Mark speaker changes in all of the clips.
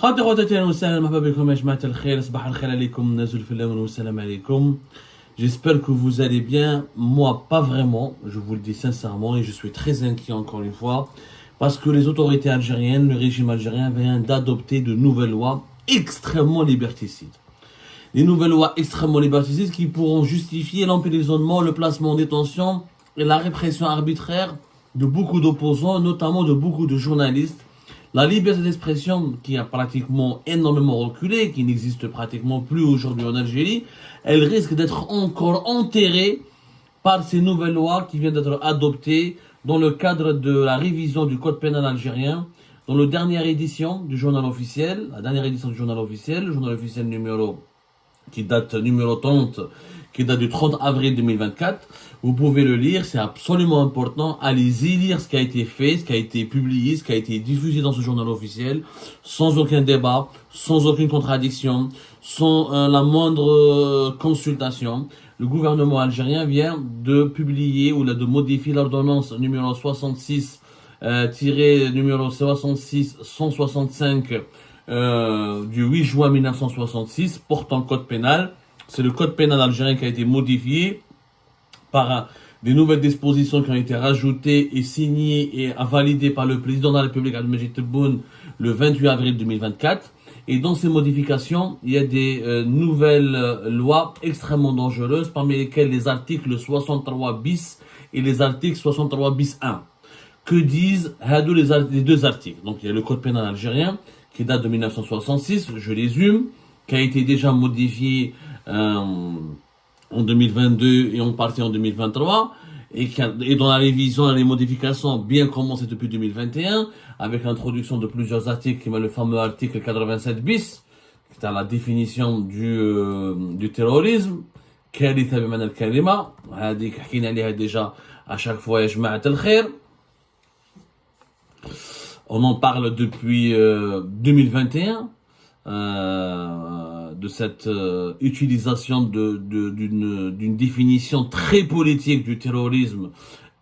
Speaker 1: خاطر خواتاتي اهلا وسهلا مرحبا بكم يا جماعة الخير صباح الخير عليكم نزول في الأمن والسلام عليكم. J'espère que vous allez bien, moi pas vraiment, je vous le dis sincèrement et je suis très inquiet encore une fois parce que les autorités algériennes, le régime algérien vient d'adopter de nouvelles lois extrêmement liberticides. Des nouvelles lois extrêmement liberticides qui pourront justifier l'emprisonnement, le placement en détention et la répression arbitraire de beaucoup d'opposants, notamment de beaucoup de journalistes. La liberté d'expression qui a pratiquement énormément reculé, qui n'existe pratiquement plus aujourd'hui en Algérie, elle risque d'être encore enterrée par ces nouvelles lois qui viennent d'être adoptées dans le cadre de la révision du code pénal algérien, dans la dernière édition du journal officiel, le journal officiel numéro 30, qui date du 30 avril 2024. Vous pouvez le lire, c'est absolument important. Allez-y lire ce qui a été fait, ce qui a été publié, ce qui a été diffusé dans ce journal officiel, sans aucun débat, sans aucune contradiction, sans la moindre consultation. Le gouvernement algérien vient de publier ou de modifier l'ordonnance numéro 66 numéro 66 165 du 8 juin 1966 portant le code pénal. C'est le code pénal algérien qui a été modifié par des nouvelles dispositions qui ont été rajoutées et signées et validées par le président de la République Abdelmadjid Tebboune le 28 avril 2024. Et dans ces modifications, il y a des nouvelles lois extrêmement dangereuses, parmi lesquelles les articles 63 bis et les articles 63 bis 1. Que disent les deux articles? Donc il y a le code pénal algérien qui date de 1966, je résume, qui a été déjà modifié en 2022 et en partie en 2023, et dans la révision et les modifications bien commencé depuis 2021, avec l'introduction de plusieurs articles, qui met le fameux article 87 bis, qui est la définition du terrorisme, كارثة بمعنى الكلمة، هذه حكينا عليها déjà à chaque fois يا جماعة الخير. On en parle depuis 2021. De cette utilisation d'une définition très politique du terrorisme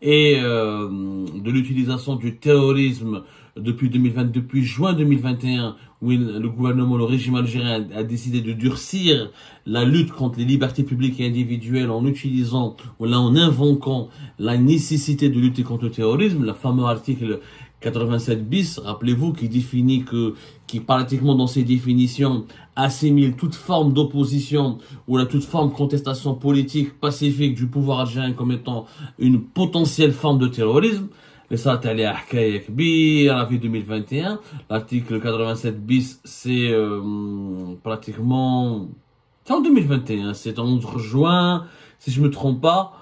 Speaker 1: et de l'utilisation du terrorisme depuis 2020, depuis juin 2021, où le gouvernement, le régime algérien a décidé de durcir la lutte contre les libertés publiques et individuelles en utilisant, ou là en invoquant la nécessité de lutter contre le terrorisme, le fameux article 87 bis, rappelez-vous, qui pratiquement dans ses définitions assimile toute forme d'opposition ou toute forme de contestation politique pacifique du pouvoir algérien comme étant une potentielle forme de terrorisme. Et ça, c'est à Hkaya Kbir, à la vie 2021. L'article 87 bis, c'est pratiquement... C'est en 2021, c'est en juin, si je me trompe pas.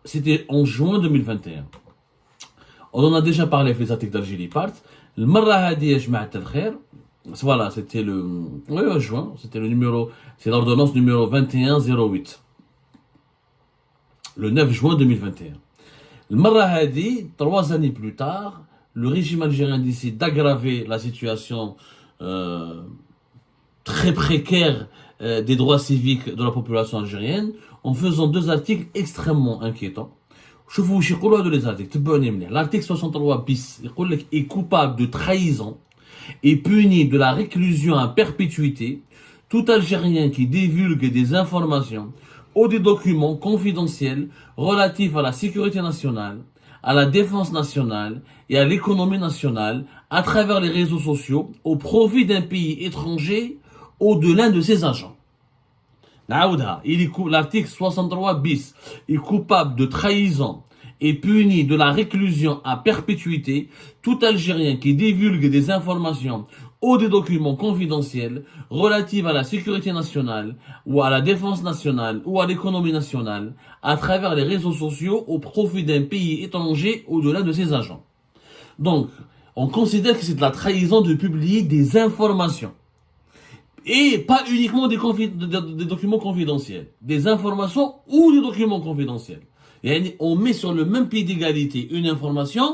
Speaker 1: C'était en juin 2021. On en a déjà parlé avec les articles d'Algérie Part. Le Marra Hadi ya Jma'at al-Khair. Voilà, c'était le juin, c'était c'est l'ordonnance numéro 2108. Le 9 juin 2021. Le Marra Hadi, 3 années plus tard, le régime algérien décide d'aggraver la situation très précaire des droits civiques de la population algérienne en faisant 2 articles extrêmement inquiétants. شوفوا واش يقولوا هذو les articles, تبعوني مليح. L'article 63 bis يقول لك est coupable de trahison et puni de la réclusion à perpétuité tout Algérien qui divulgue des informations ou des documents confidentiels relatifs à la sécurité nationale, à la défense nationale et à l'économie nationale à travers les réseaux sociaux au profit d'un pays étranger ou de l'un de ses agents. L'article 63 bis est coupable de trahison et puni de la réclusion à perpétuité tout Algérien qui divulgue des informations ou des documents confidentiels relatifs à la sécurité nationale ou à la défense nationale ou à l'économie nationale à travers les réseaux sociaux au profit d'un pays étranger ou de l'un de ses agents. Donc, on considère que c'est de la trahison de publier des informations. Et pas uniquement des documents confidentiels, des informations ou des documents confidentiels. Et on met sur le même pied d'égalité une information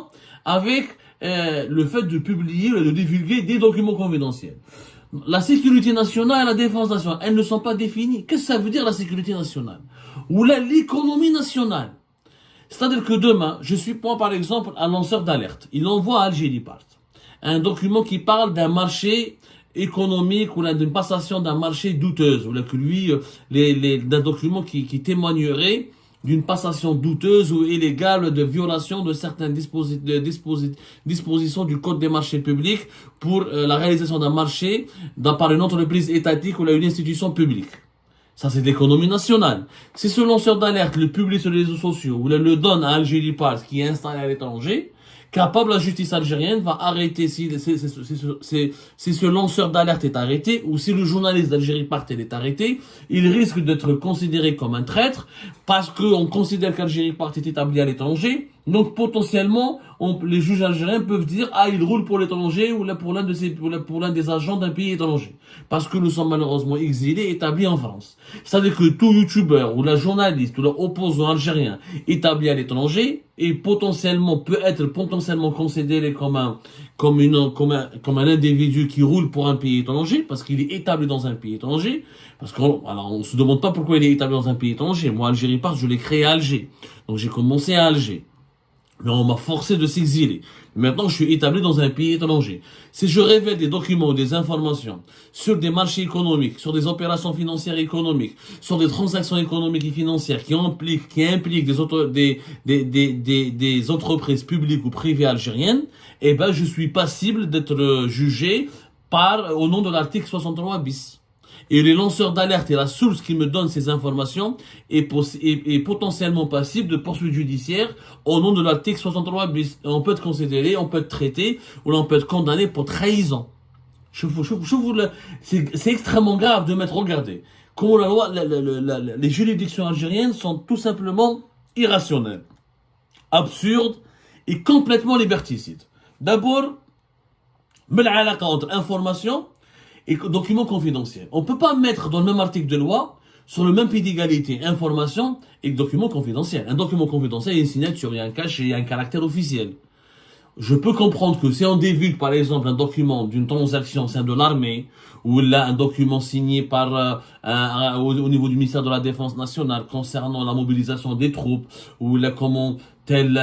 Speaker 1: avec le fait de publier ou de divulguer des documents confidentiels. La sécurité nationale et la défense nationale, elles ne sont pas définies. Qu'est-ce que ça veut dire la sécurité nationale? Ou l'économie nationale? C'est-à-dire que demain, je suis par exemple un lanceur d'alerte. Il envoie à Algérie Part un document qui parle d'un marché économique ou d'une passation d'un marché douteuse, ou là que lui, d'un document qui témoignerait d'une passation douteuse ou illégale de violation de certaines dispositions du Code des marchés publics pour la réalisation d'un marché par une entreprise étatique ou là une institution publique. Ça, c'est de l'économie nationale. Si ce lanceur d'alerte le publie sur les réseaux sociaux ou le donne à Algérie Part, qui est installé à l'étranger, capable, la justice algérienne va arrêter si ce lanceur d'alerte est arrêté ou si le journaliste d'Algérie Part est arrêté, il risque d'être considéré comme un traître parce qu'on considère qu'Algérie Part est établi à l'étranger. Donc potentiellement, les juges algériens peuvent dire il roule pour l'étranger ou là pour l'un des agents d'un pays étranger, parce que nous sommes malheureusement exilés, établis en France. C'est-à-dire que tout youtubeur ou la journaliste ou l'opposant algérien établi à l'étranger est peut être potentiellement considéré comme un individu qui roule pour un pays étranger parce qu'il est établi dans un pays étranger. Parce on se demande pas pourquoi il est établi dans un pays étranger. Moi, Algérie Part, je l'ai créé à Alger, donc j'ai commencé à Alger. Mais on m'a forcé de s'exiler. Maintenant, je suis établi dans un pays étranger. Si je révèle des documents ou des informations sur des marchés économiques, sur des opérations financières économiques, sur des transactions économiques et financières qui impliquent des entreprises publiques ou privées algériennes, eh ben, je suis passible d'être jugé au nom de l'article 63 bis. Et les lanceurs d'alerte et la source qui me donne ces informations est potentiellement passible de poursuites judiciaires au nom de l'article 63 bis. Et on peut être considéré, on peut être traité, ou on peut être condamné pour trahison. C'est extrêmement grave de mettre, regardez, comment les juridictions algériennes sont tout simplement irrationnelles, absurdes et complètement liberticides. D'abord, entre information et documents confidentiels. On ne peut pas mettre dans le même article de loi, sur le même pied d'égalité, information et documents confidentiels. Un document confidentiel, il y a une signature, il y a un cachet, il y a un caractère officiel. Je peux comprendre que si on divulgue, par exemple, un document d'une transaction au sein de l'armée, ou là, un document signé au niveau du ministère de la Défense nationale concernant la mobilisation des troupes, ou là, comment tel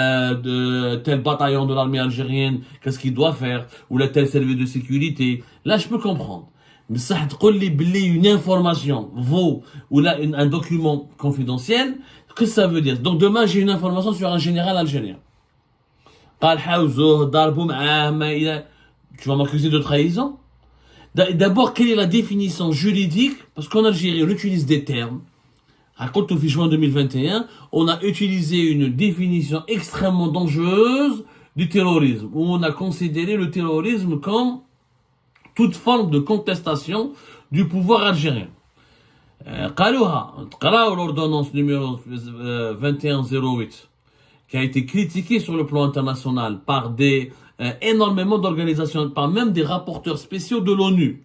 Speaker 1: bataillon de l'armée algérienne, qu'est-ce qu'il doit faire, ou là, tel service de sécurité, là, je peux comprendre. Mais ça, une information vaut, ou là, un document confidentiel, qu'est-ce que ça veut dire? Donc, demain, j'ai une information sur un général algérien. Tu vas m'accuser de trahison? D'abord, quelle est la définition juridique? Parce qu'en Algérie, on utilise des termes. À compte au juin 2021, on a utilisé une définition extrêmement dangereuse du terrorisme, où on a considéré le terrorisme comme toute forme de contestation du pouvoir algérien. L'ordonnance numéro 2108, qui a été critiquée sur le plan international par énormément d'organisations, par même des rapporteurs spéciaux de l'ONU.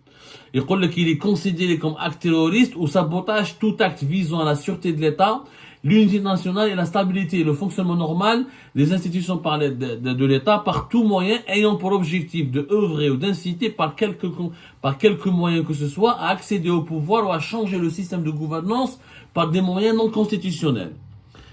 Speaker 1: Il dit qu'il est considéré comme acte terroriste ou sabotage tout acte visant à la sûreté de l'État, l'unité nationale et la stabilité et le fonctionnement normal des institutions de l'État par tout moyen ayant pour objectif de œuvrer ou d'inciter par quelque moyen que ce soit à accéder au pouvoir ou à changer le système de gouvernance par des moyens non constitutionnels.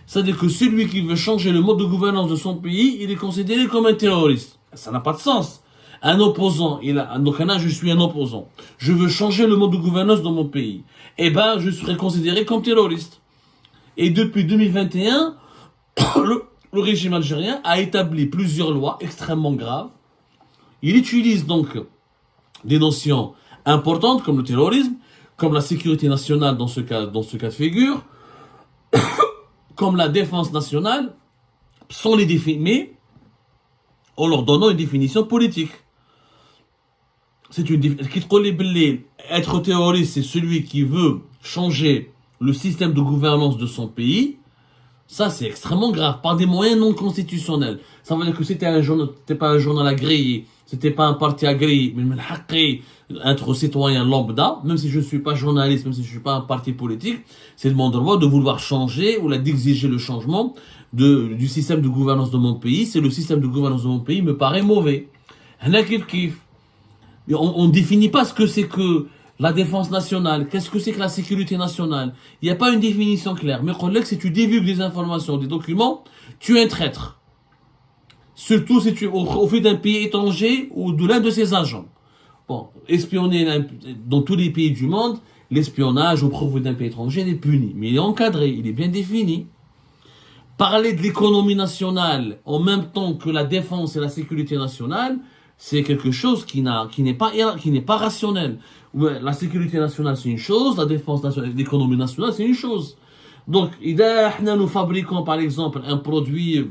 Speaker 1: C'est-à-dire que celui qui veut changer le mode de gouvernance de son pays, il est considéré comme un terroriste. Ça n'a pas de sens. Un opposant, donc là, je suis un opposant. Je veux changer le mode de gouvernance dans mon pays. Eh ben, je serai considéré comme terroriste. Et depuis 2021, le régime algérien a établi plusieurs lois extrêmement graves. Il utilise donc des notions importantes comme le terrorisme, comme la sécurité nationale dans ce cas de figure, comme la défense nationale, sans les définir, mais en leur donnant une définition politique. Être terroriste, c'est celui qui veut changer le système de gouvernance de son pays. Ça, c'est extrêmement grave, par des moyens non constitutionnels. Ça veut dire que c'était pas un journal agréé, c'était pas un parti agréé, mais être citoyen lambda, même si je ne suis pas journaliste, même si je ne suis pas un parti politique, c'est de mon droit de vouloir changer ou d'exiger le changement du système de gouvernance de mon pays. C'est le système de gouvernance de mon pays me paraît mauvais. On ne définit pas ce que c'est que la défense nationale, qu'est-ce que c'est que la sécurité nationale. Il n'y a pas une définition claire. Mais si tu divulgues des informations, des documents, tu es un traître. surtout si tu au fait d'un pays étranger ou de l'un de ses agents. Bon, espionner dans tous les pays du monde, l'espionnage au profit d'un pays étranger est puni, mais il est encadré, il est bien défini. Parler de l'économie nationale en même temps que la défense et la sécurité nationale, c'est quelque chose qui n'est pas rationnel. Ouais, la sécurité nationale c'est une chose, la défense nationale, l'économie nationale c'est une chose. Donc, nous fabriquons par exemple un produit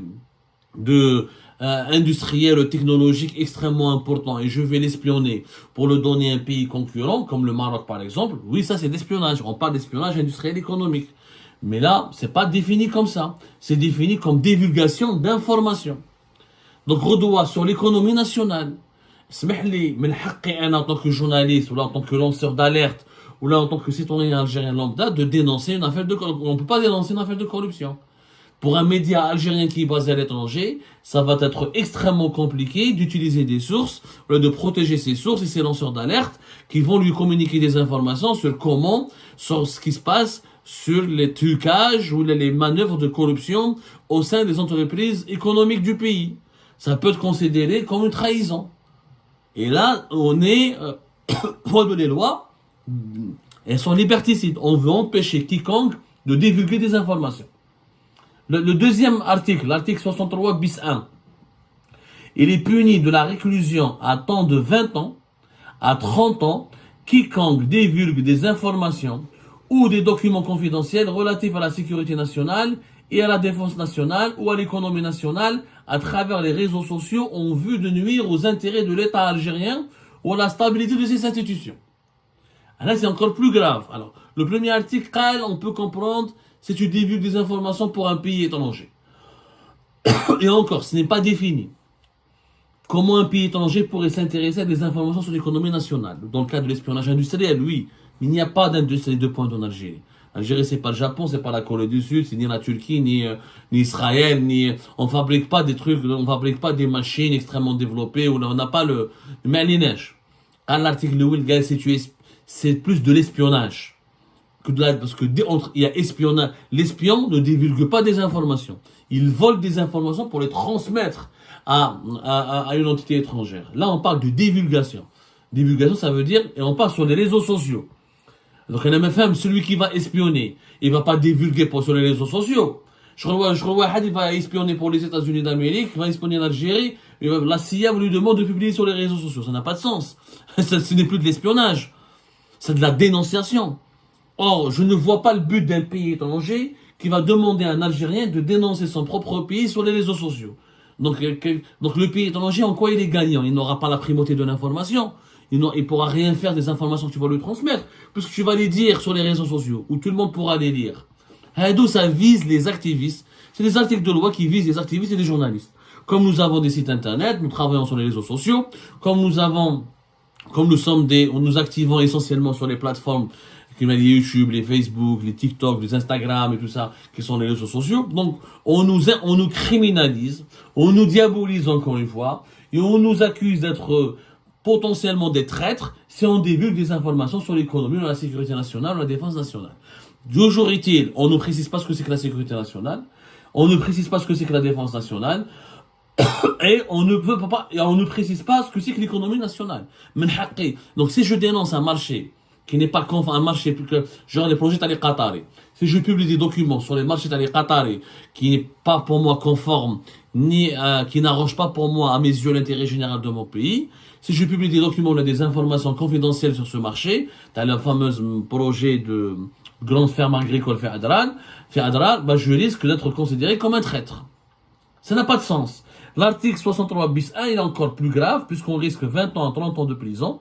Speaker 1: industriel, technologique extrêmement important et je vais l'espionner pour le donner à un pays concurrent, comme le Maroc par exemple, oui, ça c'est l'espionnage. On parle d'espionnage industriel économique. Mais là, c'est pas défini comme ça. C'est défini comme divulgation d'informations. Donc, redoit sur l'économie nationale. اسمح لي من حقي انا en tant que journaliste ou là en tant que lanceur d'alerte ou là en tant que citoyen algérien lambda de dénoncer une affaire de corruption. On ne peut pas dénoncer une affaire de corruption. Pour un média algérien qui est basé à l'étranger, ça va être extrêmement compliqué d'utiliser des sources, de protéger ses sources et ses lanceurs d'alerte qui vont lui communiquer des informations sur ce qui se passe sur les trucages ou les manœuvres de corruption au sein des entreprises économiques du pays. Ça peut être considéré comme une trahison. Et là, on est, pour les lois, elles sont liberticides. On veut empêcher quiconque de divulguer des informations. Le deuxième article, l'article 63 bis 1, il est puni de la réclusion à temps de 20 ans à 30 ans quiconque divulgue des informations ou des documents confidentiels relatifs à la sécurité nationale et à la défense nationale ou à l'économie nationale à travers les réseaux sociaux en vue de nuire aux intérêts de l'État algérien ou à la stabilité de ses institutions. Là, c'est encore plus grave. Alors, le premier article, on peut comprendre si tu divulgues des informations pour un pays étranger. Et encore, ce n'est pas défini. Comment un pays étranger pourrait s'intéresser à des informations sur l'économie nationale? Dans le cas de l'espionnage industriel, oui. Mais il n'y a pas d'industrie de pointe en Algérie. L'Algérie, c'est pas le Japon, c'est pas la Corée du Sud, c'est ni la Turquie, ni Israël, on fabrique pas des trucs, on fabrique pas des machines extrêmement développées, on n'a pas le neige. À l'article 8, c'est plus de l'espionnage. Parce que il y a espionnage. L'espion ne divulgue pas des informations. Il vole des informations pour les transmettre à une entité étrangère. Là, on parle de divulgation. Divulgation, ça veut dire, et on parle sur les réseaux sociaux. Donc, un MFM, celui qui va espionner, il va pas divulguer sur les réseaux sociaux. Je crois il va espionner pour les États-Unis d'Amérique, il va espionner en Algérie, la CIA lui demande de publier sur les réseaux sociaux. Ça n'a pas de sens. Ce n'est plus de l'espionnage. C'est de la dénonciation. Or, je ne vois pas le but d'un pays étranger qui va demander à un Algérien de dénoncer son propre pays sur les réseaux sociaux. Donc le pays étranger, en quoi il est gagnant? Il n'aura pas la primauté de l'information. Il pourra rien faire des informations que tu vas lui transmettre, puisque tu vas les dire sur les réseaux sociaux, où tout le monde pourra les lire. D'où ça vise les activistes. C'est des articles de loi qui visent les activistes et les journalistes. Comme nous avons des sites internet, nous travaillons sur les réseaux sociaux, comme nous activons essentiellement sur les plateformes, les YouTube, les Facebook, les TikTok, les Instagram et tout ça, qui sont les réseaux sociaux. Donc, on nous criminalise, on nous diabolise encore une fois, et on nous accuse d'être potentiellement des traîtres si on divulgue des informations sur l'économie, la sécurité nationale ou la défense nationale. Toujours est-il, on ne précise pas ce que c'est que la sécurité nationale, on ne précise pas ce que c'est que la défense nationale, et on ne précise pas ce que c'est que l'économie nationale. Donc si je dénonce un marché qui n'est pas conforme, un marché genre les projets tali qatari, si je publie des documents sur les marchés tali qatari qui n'est pas pour moi conforme, ni qui n'arrange pas pour moi à mes yeux l'intérêt général de mon pays, si je publie des documents ou des informations confidentielles sur ce marché, t'as le fameux projet de grande ferme agricole fait Adran, je risque d'être considéré comme un traître. Ça n'a pas de sens. L'article 63 bis 1 il est encore plus grave puisqu'on risque 20 ans à 30 ans de prison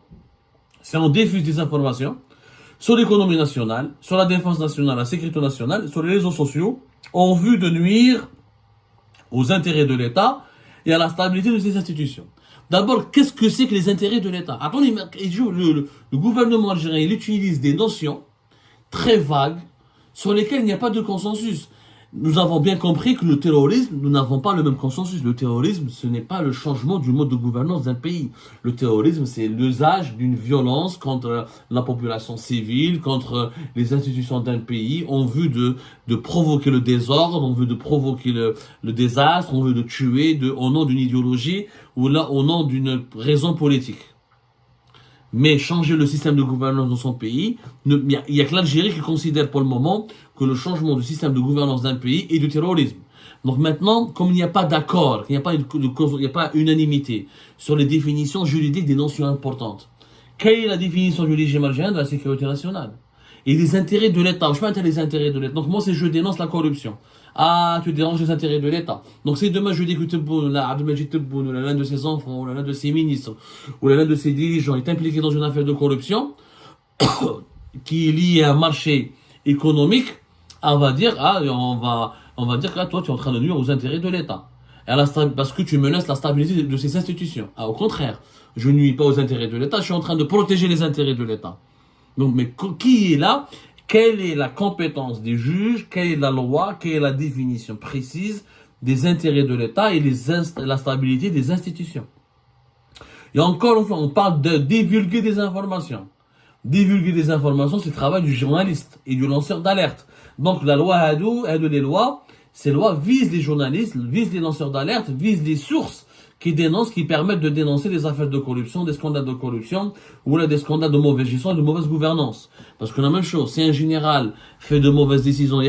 Speaker 1: si on diffuse des informations sur l'économie nationale, sur la défense nationale, la sécurité nationale, sur les réseaux sociaux, en vue de nuire aux intérêts de l'État et à la stabilité de ses institutions. D'abord, qu'est-ce que c'est que les intérêts de l'État? Attendez, le gouvernement algérien il utilise des notions très vagues sur lesquelles il n'y a pas de consensus. nous avons bien compris que le terrorisme, nous n'avons pas le même consensus. Le terrorisme, ce n'est pas le changement du mode de gouvernance d'un pays. Le terrorisme, c'est l'usage d'une violence contre la population civile, contre les institutions d'un pays, en vue de provoquer le désordre, en vue de provoquer le désastre, en vue de tuer, au nom d'une idéologie ou là, au nom d'une raison politique. Mais changer le système de gouvernance dans son pays, il y a que l'Algérie qui considère pour le moment que le changement du système de gouvernance d'un pays est du terrorisme. Donc maintenant, comme il n'y a pas d'accord, il n'y a pas unanimité sur les définitions juridiques des notions importantes, quelle est la définition juridique marginale de la sécurité nationale et des intérêts de l'État? Je parle les intérêts de l'État. Donc moi, je dénonce la corruption. Ah, tu déranges les intérêts de l'État. Donc si demain je dis que Tebboune, Abdelmajid Tebboune, ou l'un de ses enfants, ou l'un de ses ministres, ou l'un de ses dirigeants est impliqué dans une affaire de corruption qui est liée à un marché économique, on va dire que là, toi, tu es en train de nuire aux intérêts de l'État. Parce que tu menaces la stabilité de ces institutions. Ah, au contraire, je ne nuis pas aux intérêts de l'État, je suis en train de protéger les intérêts de l'État. Donc, mais qui est là? Quelle est la compétence des juges? Quelle est la loi? Quelle est la définition précise des intérêts de l'État et la stabilité des institutions? Et encore une fois, on parle de divulguer des informations. Divulguer des informations, c'est le travail du journaliste et du lanceur d'alerte. Donc la loi les lois, ces lois visent les journalistes, visent les lanceurs d'alerte, visent les sources qui permettent de dénoncer des affaires de corruption, des scandales de corruption, ou là des scandales de mauvaise gestion et de mauvaise gouvernance. Parce que la même chose, si un général fait de mauvaises décisions,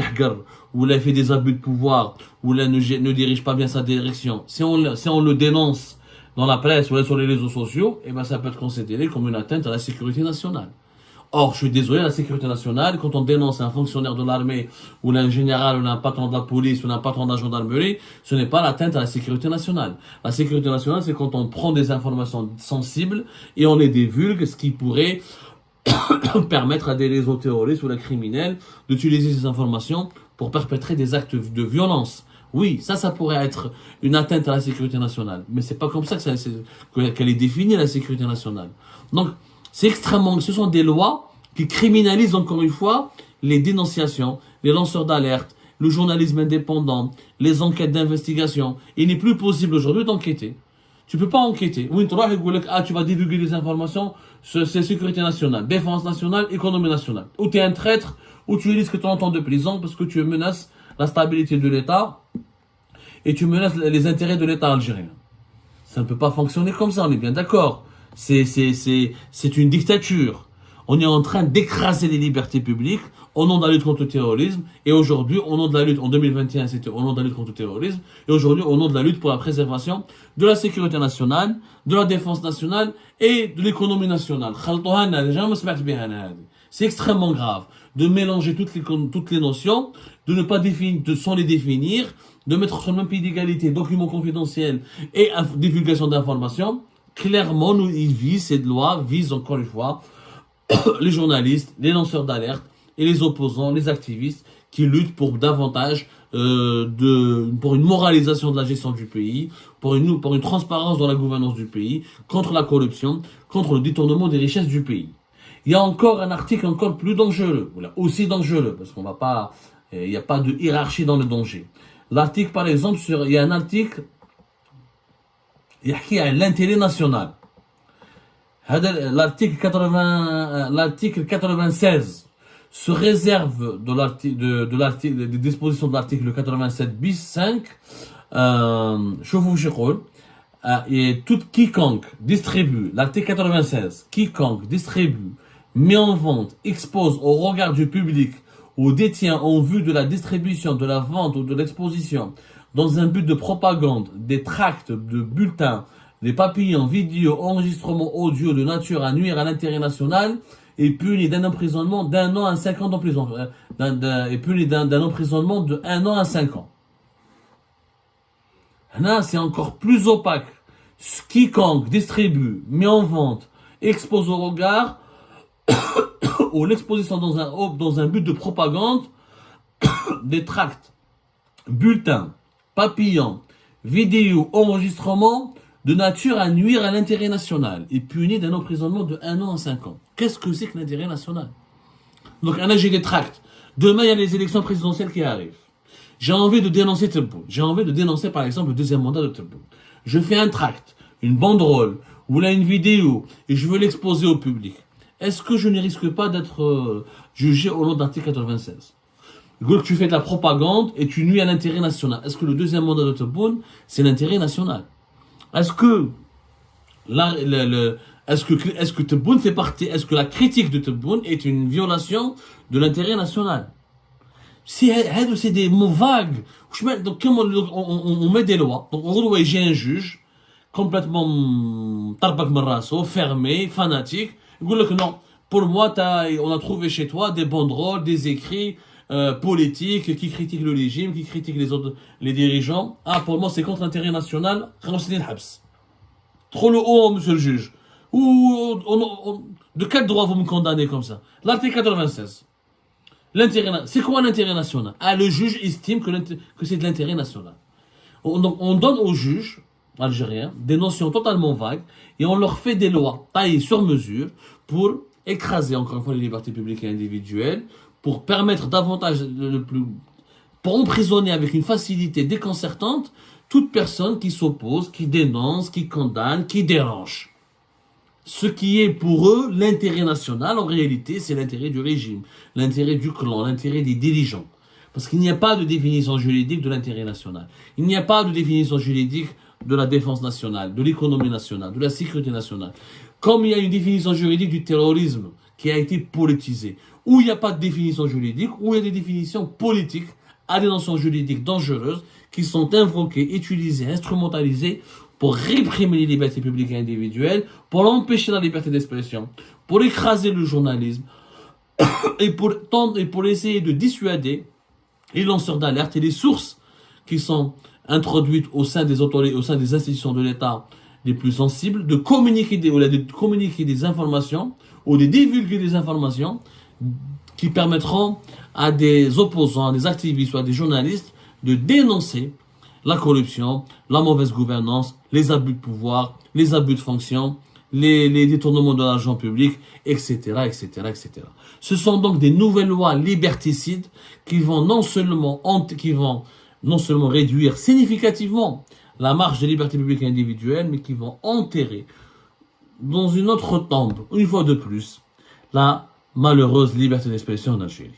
Speaker 1: ou là fait des abus de pouvoir, ou là ne dirige pas bien sa direction, si on le dénonce dans la presse ou là sur les réseaux sociaux, eh ben ça peut être considéré comme une atteinte à la sécurité nationale. Or, je suis désolé, la sécurité nationale, quand on dénonce un fonctionnaire de l'armée, ou un général, ou un patron de la police, ou un patron de la gendarmerie, ce n'est pas l'atteinte à la sécurité nationale. La sécurité nationale, c'est quand on prend des informations sensibles et on les divulgue, ce qui pourrait permettre à des réseaux terroristes ou des criminels d'utiliser ces informations pour perpétrer des actes de violence. Oui, ça pourrait être une atteinte à la sécurité nationale. Mais c'est pas comme ça qu'elle est définie, la sécurité nationale. Donc, ce sont des lois qui criminalisent encore une fois les dénonciations, les lanceurs d'alerte, le journalisme indépendant, les enquêtes d'investigation. Il n'est plus possible aujourd'hui d'enquêter. Tu peux pas enquêter. Oui, tu vas divulguer des informations, c'est sécurité nationale, défense nationale, économie nationale. Ou tu es un traître, ou tu risques ton temps de prison parce que tu menaces la stabilité de l'État et tu menaces les intérêts de l'État algérien. Ça ne peut pas fonctionner comme ça, on est bien d'accord. C'est une dictature. On est en train d'écraser les libertés publiques au nom de la lutte contre le terrorisme. Et aujourd'hui, au nom de la lutte, en 2021, c'était au nom de la lutte contre le terrorisme. Et aujourd'hui, au nom de la lutte pour la préservation de la sécurité nationale, de la défense nationale et de l'économie nationale. C'est extrêmement grave de mélanger toutes les notions, de ne pas définir, sans les définir, de mettre sur le même pied d'égalité documents confidentiels et divulgation d'informations. Clairement, cette loi vise encore une fois les journalistes, les lanceurs d'alerte et les opposants, les activistes qui luttent pour davantage pour une moralisation de la gestion du pays, pour une transparence dans la gouvernance du pays, contre la corruption, contre le détournement des richesses du pays. Il y a encore un article encore plus dangereux, aussi dangereux, parce il n'y a pas de hiérarchie dans le danger. L'article, par exemple, il y a un article qui a l'intérêt national. L'article 96 se réserve des dispositions de l'article 87 bis 5 et quiconque distribue, l'article 96, quiconque distribue, met en vente, expose au regard du public ou détient en vue de la distribution, de la vente ou de l'exposition dans un but de propagande des tracts, de bulletins, des papillons, vidéos, enregistrements audio de nature à nuire à l'intérêt national est puni d'un emprisonnement d'1 an à 5 ans d'emprisonnement. Est puni d'un emprisonnement de 1 an à 5 ans. Là, c'est encore plus opaque. Quiconque distribue, met en vente, expose au regard ou l'exposition dans un but de propagande des tracts, bulletins, papillons, vidéos, enregistrements de nature à nuire à l'intérêt national est puni d'un emprisonnement de 1 an à 5 ans. Qu'est-ce que c'est que l'intérêt national? Donc, j'ai des tracts. Demain, il y a les élections présidentielles qui arrivent. J'ai envie de dénoncer Tebboune. J'ai envie de dénoncer par exemple le deuxième mandat de Tebboune. Je fais un tract, une banderole, ou là une vidéo, et je veux l'exposer au public. Est-ce que je ne risque pas d'être jugé au nom de l'article 96? Tu fais de la propagande et tu nuis à l'intérêt national. Est-ce que le deuxième mandat de Tebboune, c'est l'intérêt national? Est-ce que est-ce que Tebboune fait partie, est-ce que la critique de Tebboune est une violation de l'intérêt national? Si c'est des mots vagues, donc on met des lois. Donc en gros, j'ai un juge complètement tarbak marrasso, fermé, fanatique. Il dit que non, pour moi, on a trouvé chez toi des banderoles, des écrits politiques qui critiquent le régime, qui critiquent les dirigeants. Ah, pour moi, c'est contre l'intérêt national. Trop le haut, monsieur le juge. De quel droit vous me condamnez comme ça? L'article 96. C'est quoi l'intérêt national? Ah, le juge estime que c'est de l'intérêt national. Donc, on donne aux juges algériens des notions totalement vagues et on leur fait des lois taillées sur mesure pour écraser encore une fois les libertés publiques et individuelles, pour permettre davantage pour emprisonner avec une facilité déconcertante toute personne qui s'oppose, qui dénonce, qui condamne, qui dérange. Ce qui est pour eux l'intérêt national, en réalité, c'est l'intérêt du régime, l'intérêt du clan, l'intérêt des dirigeants. Parce qu'il n'y a pas de définition juridique de l'intérêt national. Il n'y a pas de définition juridique de la défense nationale, de l'économie nationale, de la sécurité nationale. Comme il y a une définition juridique du terrorisme qui a été politisée, où il n'y a pas de définition juridique, où il y a des définitions politiques à des notions juridiques dangereuses qui sont invoquées, utilisées, instrumentalisées pour réprimer les libertés publiques et individuelles, pour empêcher la liberté d'expression, pour écraser le journalisme et pour essayer de dissuader les lanceurs d'alerte et les sources qui sont introduites au sein des autorités, au sein des institutions de l'État les plus sensibles, de communiquer des informations ou de divulguer des informations qui permettront à des opposants, à des activistes ou à des journalistes de dénoncer la corruption, la mauvaise gouvernance, les abus de pouvoir, les abus de fonction, les détournements de l'argent public, etc., etc., etc. Ce sont donc des nouvelles lois liberticides qui vont non seulement réduire significativement la marge des libertés publiques et individuelles, mais qui vont enterrer dans une autre tombe, une fois de plus, la malheureuse liberté d'expression en Algérie.